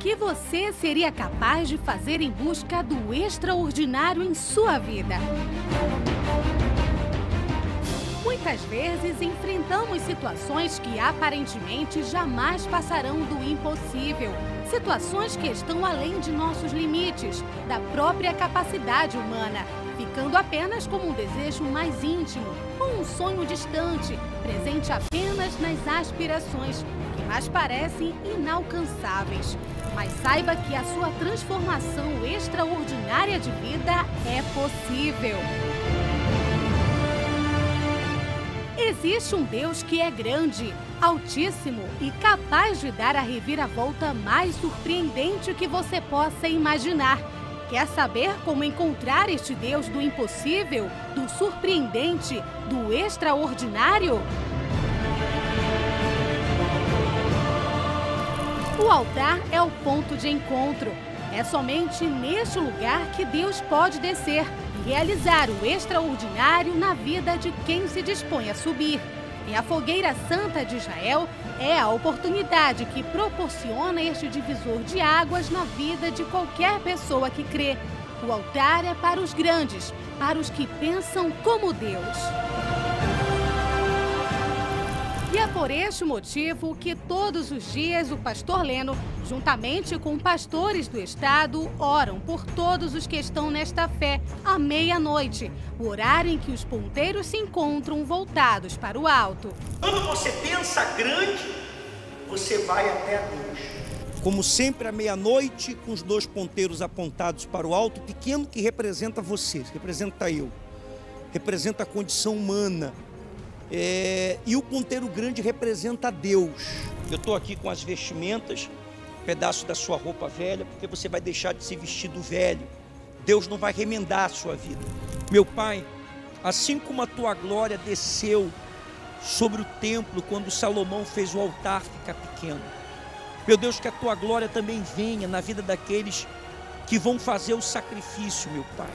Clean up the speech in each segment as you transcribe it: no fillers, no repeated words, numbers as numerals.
que você seria capaz de fazer em busca do extraordinário em sua vida? Muitas vezes enfrentamos situações que aparentemente jamais passarão do impossível. Situações que estão além de nossos limites, da própria capacidade humana, ficando apenas como um desejo mais íntimo ou um sonho distante, presente apenas nas aspirações, que mais parecem inalcançáveis. Mas saiba que a sua transformação extraordinária de vida é possível. Existe um Deus que é grande, altíssimo e capaz de dar a reviravolta mais surpreendente que você possa imaginar. Quer saber como encontrar este Deus do impossível, do surpreendente, do extraordinário? O altar é o ponto de encontro. É somente neste lugar que Deus pode descer e realizar o extraordinário na vida de quem se dispõe a subir. E a Fogueira Santa de Israel é a oportunidade que proporciona este divisor de águas na vida de qualquer pessoa que crê. O altar é para os grandes, para os que pensam como Deus. E é por este motivo que todos os dias o pastor Leno, juntamente com pastores do estado, oram por todos os que estão nesta fé à meia-noite, o horário em que os ponteiros se encontram voltados para o alto. Quando você pensa grande, você vai até Deus. Como sempre, à meia-noite, com os dois ponteiros apontados para o alto, pequeno que representa você, representa eu, representa a condição humana. E o ponteiro grande representa Deus. Eu estou aqui com as vestimentas, pedaço da sua roupa velha, porque você vai deixar de se vestir do velho. Deus não vai remendar a sua vida. Meu Pai, assim como a tua glória desceu sobre o templo quando Salomão fez o altar ficar pequeno, meu Deus, que a tua glória também venha na vida daqueles que vão fazer o sacrifício, meu Pai.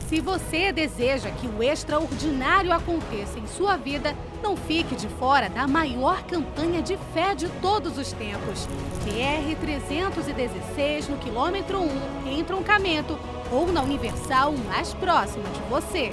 Se você deseja que o extraordinário aconteça em sua vida, não fique de fora da maior campanha de fé de todos os tempos. BR-316, no quilômetro 1, em Troncamento, ou na Universal mais próxima de você.